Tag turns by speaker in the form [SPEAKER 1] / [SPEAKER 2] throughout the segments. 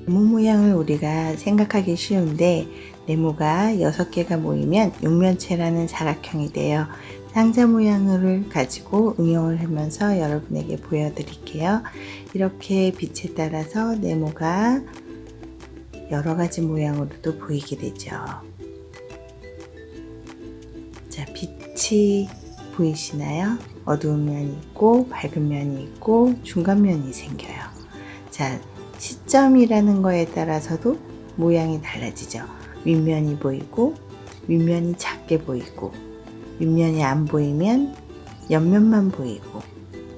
[SPEAKER 1] 네모 모양을 우리가 생각하기 쉬운데 네모가 6개가 모이면 육면체라는 사각형이 돼요. 상자 모양을 가지고 응용을 하면서 여러분에게 보여드릴게요. 이렇게 빛에 따라서 네모가 여러가지 모양으로도 보이게 되죠. 자, 빛이 보이시나요? 어두운 면이 있고 밝은 면이 있고 중간 면이 생겨요. 자, 시점이라는 거에 따라서도 모양이 달라지죠. 윗면이 보이고 윗면이 작게 보이고 윗면이 안 보이면 옆면만 보이고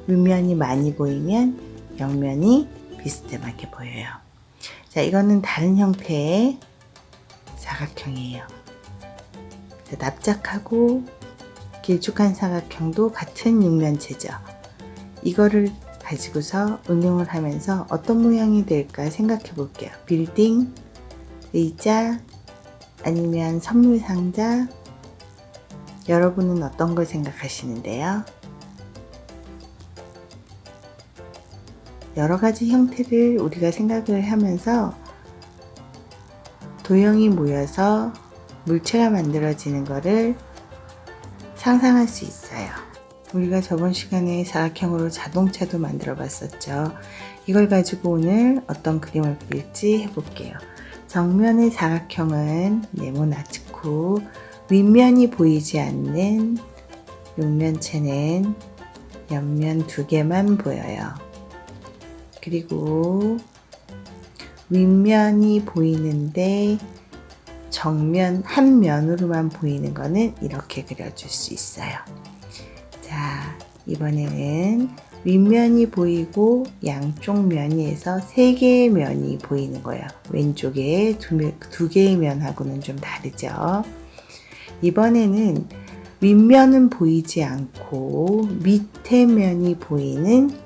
[SPEAKER 1] 윗면이 많이 보이면 옆면이 비스듬하게 보여요. 자, 이거는 다른 형태의 사각형이에요. 자, 납작하고 길쭉한 사각형도 같은 육면체죠. 이거를 가지고서 응용을 하면서 어떤 모양이 될까 생각해 볼게요. 빌딩, 의자, 아니면 선물 상자. 여러분은 어떤 걸 생각하시는데요? 여러 가지 형태를 우리가 생각을 하면서 도형이 모여서 물체가 만들어지는 것을 상상할 수 있어요. 우리가 저번 시간에 사각형으로 자동차도 만들어 봤었죠. 이걸 가지고 오늘 어떤 그림을 그릴지 해볼게요. 정면의 사각형은 네모나치고 윗면이 보이지 않는 육면체는 옆면 2개만 보여요. 그리고 윗면이 보이는데 정면 한 면으로만 보이는 거는 이렇게 그려줄 수 있어요. 자, 이번에는 윗면이 보이고 양쪽 면에서 3개의 면이 보이는 거예요. 왼쪽에 2개의 면하고는 좀 다르죠. 이번에는 윗면은 보이지 않고 밑에 면이 보이는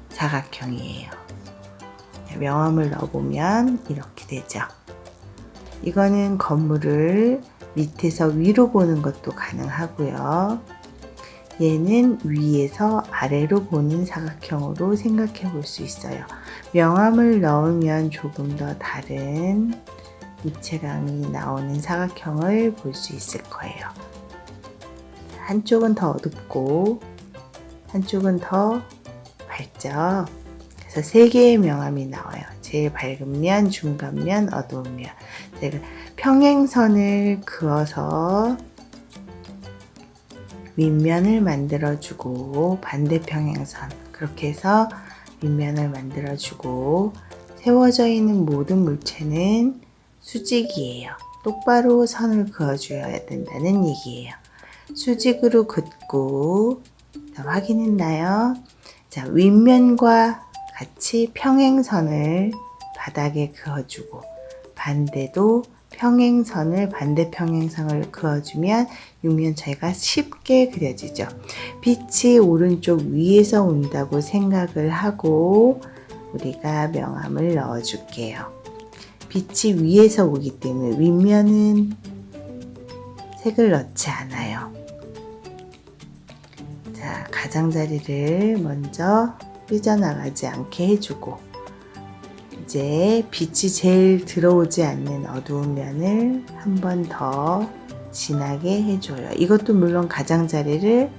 [SPEAKER 1] 사각형이에요. 명암을 넣어보면 이렇게 되죠. 이거는 건물을 밑에서 위로 보는 것도 가능하고요. 얘는 위에서 아래로 보는 사각형으로 생각해 볼 수 있어요. 명암을 넣으면 조금 더 다른 입체감이 나오는 사각형을 볼 수 있을 거예요. 한쪽은 더 어둡고 한쪽은 더 밝죠. 그래서 3개의 명암이 나와요. 제일 밝은 면, 중간 면, 어두운 면. 제가 평행선을 그어서 윗면을 만들어주고 반대 평행선, 그렇게 해서 윗면을 만들어주고 세워져 있는 모든 물체는 수직이에요. 똑바로 선을 그어줘야 된다는 얘기예요. 수직으로 긋고, 자, 확인했나요? 자, 윗면과 같이 평행선을 바닥에 그어주고 반대도 평행선을 반대 평행선을 그어주면 육면체가 쉽게 그려지죠. 빛이 오른쪽 위에서 온다고 생각을 하고 우리가 명암을 넣어 줄게요. 빛이 위에서 오기 때문에 윗면은 색을 넣지 않아요. 자, 가장자리를 먼저 삐져나가지 않게 해주고 이제 빛이 제일 들어오지 않는 어두운 면을 한 번 더 진하게 해줘요. 이것도 물론 가장자리를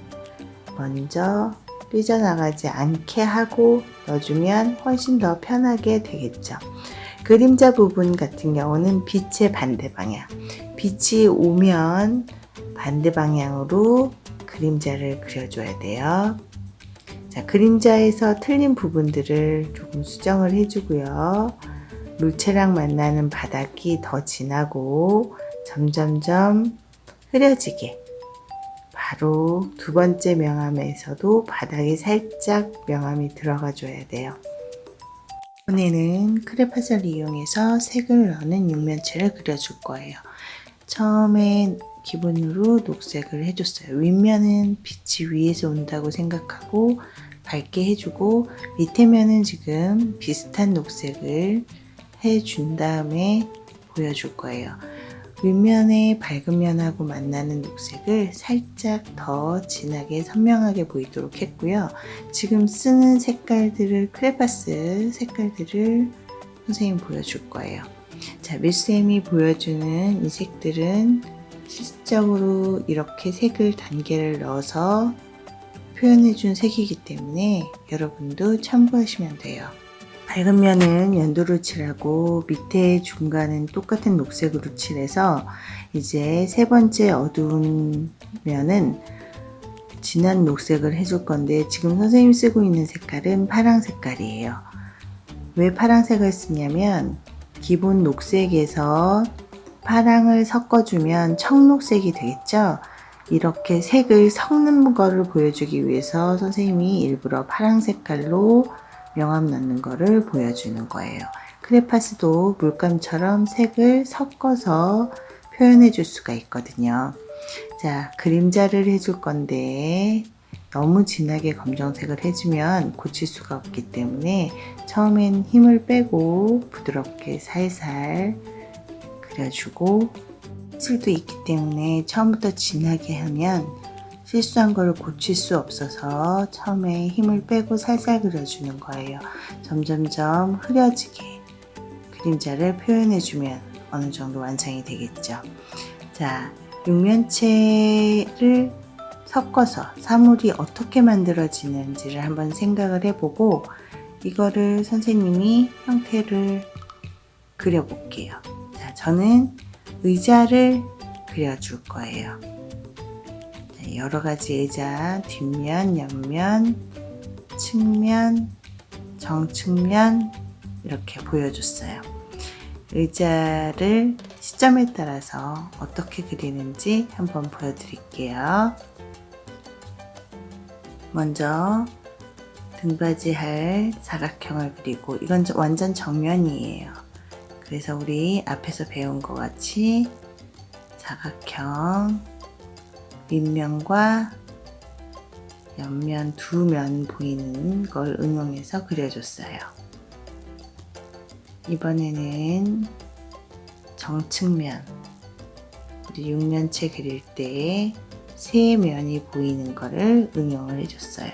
[SPEAKER 1] 먼저 삐져나가지 않게 하고 넣어주면 훨씬 더 편하게 되겠죠. 그림자 부분 같은 경우는 빛의 반대 방향, 빛이 오면 반대 방향으로 그림자를 그려줘야 돼요. 자, 그림자에서 틀린 부분들을 조금 수정을 해주고요. 물체랑 만나는 바닥이 더 진하고 점점점 흐려지게, 바로 2번째 명암에서도 바닥에 살짝 명암이 들어가 줘야 돼요. 이번에는 크레파스를 이용해서 색을 넣는 육면체를 그려줄 거예요. 처음에 기본으로 녹색을 해줬어요. 윗면은 빛이 위에서 온다고 생각하고 밝게 해주고 밑에 면은 지금 비슷한 녹색을 해준 다음에 보여줄 거예요. 윗면에 밝은 면하고 만나는 녹색을 살짝 더 진하게 선명하게 보이도록 했고요. 지금 쓰는 색깔들을 크레파스 색깔들을 선생님이 보여줄 거예요. 자, 밑쌤이 보여주는 이 색들은 실질적으로 이렇게 색을 단계를 넣어서 표현해준 색이기 때문에 여러분도 참고하시면 돼요. 밝은 면은 연두로 칠하고 밑에 중간은 똑같은 녹색으로 칠해서 이제 세 번째 어두운 면은 진한 녹색을 해줄 건데 지금 선생님이 쓰고 있는 색깔은 파랑 색깔이에요. 왜 파랑색을 쓰냐면 기본 녹색에서 파랑을 섞어주면 청록색이 되겠죠. 이렇게 색을 섞는 거를 보여주기 위해서 선생님이 일부러 파랑 색깔로 명암 넣는 거를 보여주는 거예요. 크레파스도 물감처럼 색을 섞어서 표현해 줄 수가 있거든요. 자, 그림자를 해줄 건데 너무 진하게 검정색을 해주면 고칠 수가 없기 때문에 처음엔 힘을 빼고 부드럽게 살살 그려주고 실도 있기 때문에 처음부터 진하게 하면 실수한 걸 고칠 수 없어서 처음에 힘을 빼고 살살 그려주는 거예요. 점점점 흐려지게 그림자를 표현해주면 어느 정도 완성이 되겠죠. 자, 육면체를 섞어서 사물이 어떻게 만들어지는지를 한번 생각을 해보고 이거를 선생님이 형태를 그려볼게요. 자, 저는 의자를 그려줄 거예요. 여러 가지 의자, 뒷면, 옆면, 측면, 정측면 이렇게 보여줬어요. 의자를 시점에 따라서 어떻게 그리는지 한번 보여드릴게요. 먼저 등받이 할 사각형을 그리고 이건 완전 정면이에요. 그래서 우리 앞에서 배운 것 같이 사각형 윗면과 옆면 두 면 보이는 걸 응용해서 그려줬어요. 이번에는 정측면, 우리 육면체 그릴 때 세 면이 보이는 거를 응용을 해줬어요.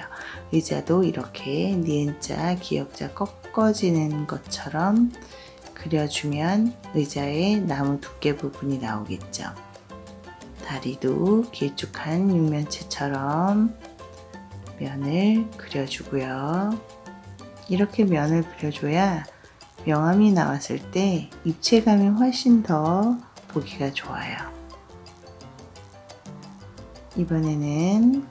[SPEAKER 1] 의자도 이렇게 니은자, 기역자 꺾어지는 것처럼 그려주면 의자의 나무 두께 부분이 나오겠죠. 다리도 길쭉한 육면체처럼 면을 그려주고요. 이렇게 면을 그려줘야 명암이 나왔을 때 입체감이 훨씬 더 보기가 좋아요. 이번에는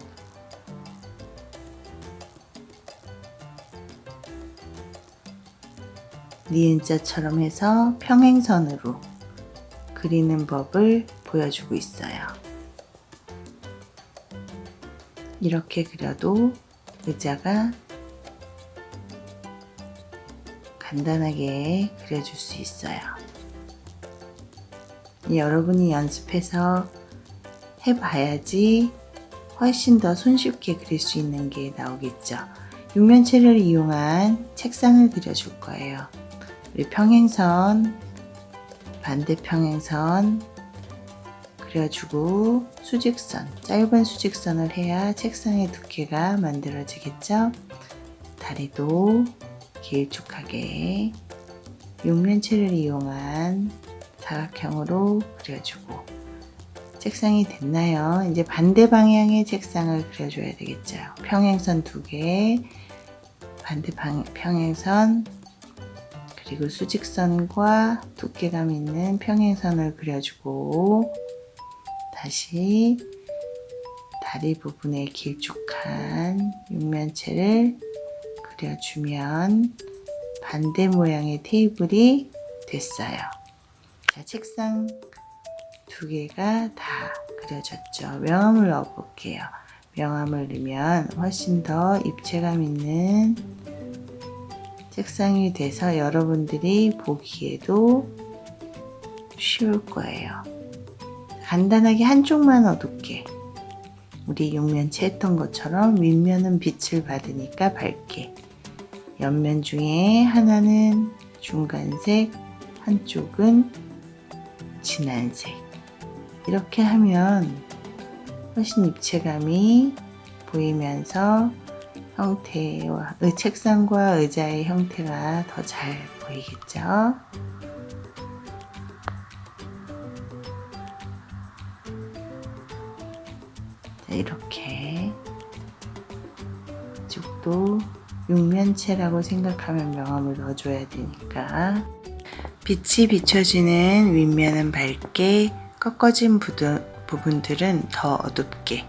[SPEAKER 1] 니은자처럼 해서 평행선으로 그리는 법을 보여주고 있어요. 이렇게 그려도 의자가 간단하게 그려줄 수 있어요. 여러분이 연습해서 해봐야지 훨씬 더 손쉽게 그릴 수 있는 게 나오겠죠. 육면체를 이용한 책상을 그려줄 거예요. 우리 평행선, 반대 평행선 그려주고 수직선, 짧은 수직선을 해야 책상의 두께가 만들어지겠죠. 다리도 길쭉하게 육면체를 이용한 사각형으로 그려주고 책상이 됐나요? 이제 반대 방향의 책상을 그려줘야 되겠죠. 평행선 두 개, 반대 평행선, 그리고 수직선과 두께감 있는 평행선을 그려주고 다시 다리 부분에 길쭉한 육면체를 그려주면 반대 모양의 테이블이 됐어요. 자, 책상 두 개가 다 그려졌죠. 명암을 넣어 볼게요. 명암을 넣으면 훨씬 더 입체감 있는 책상이 돼서 여러분들이 보기에도 쉬울 거예요. 간단하게 한쪽만 어둡게, 우리 육면체 했던 것처럼 윗면은 빛을 받으니까 밝게, 옆면 중에 하나는 중간색, 한쪽은 진한색, 이렇게 하면 훨씬 입체감이 보이면서 형태와 책상과 의자의 형태가 더 잘 보이겠죠? 자, 이렇게 이쪽도 육면체라고 생각하면 명암을 넣어줘야 되니까 빛이 비춰지는 윗면은 밝게, 꺾어진 부분들은 더 어둡게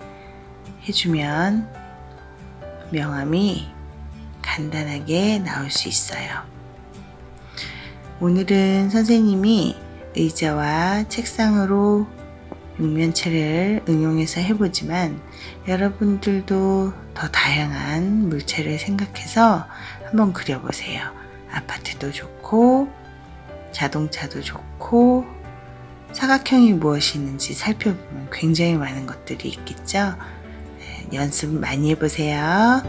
[SPEAKER 1] 해주면 명암이 간단하게 나올 수 있어요. 오늘은 선생님이 의자와 책상으로 육면체를 응용해서 해보지만 여러분들도 더 다양한 물체를 생각해서 한번 그려보세요. 아파트도 좋고 자동차도 좋고 사각형이 무엇이 있는지 살펴보면 굉장히 많은 것들이 있겠죠. 연습 많이 해보세요.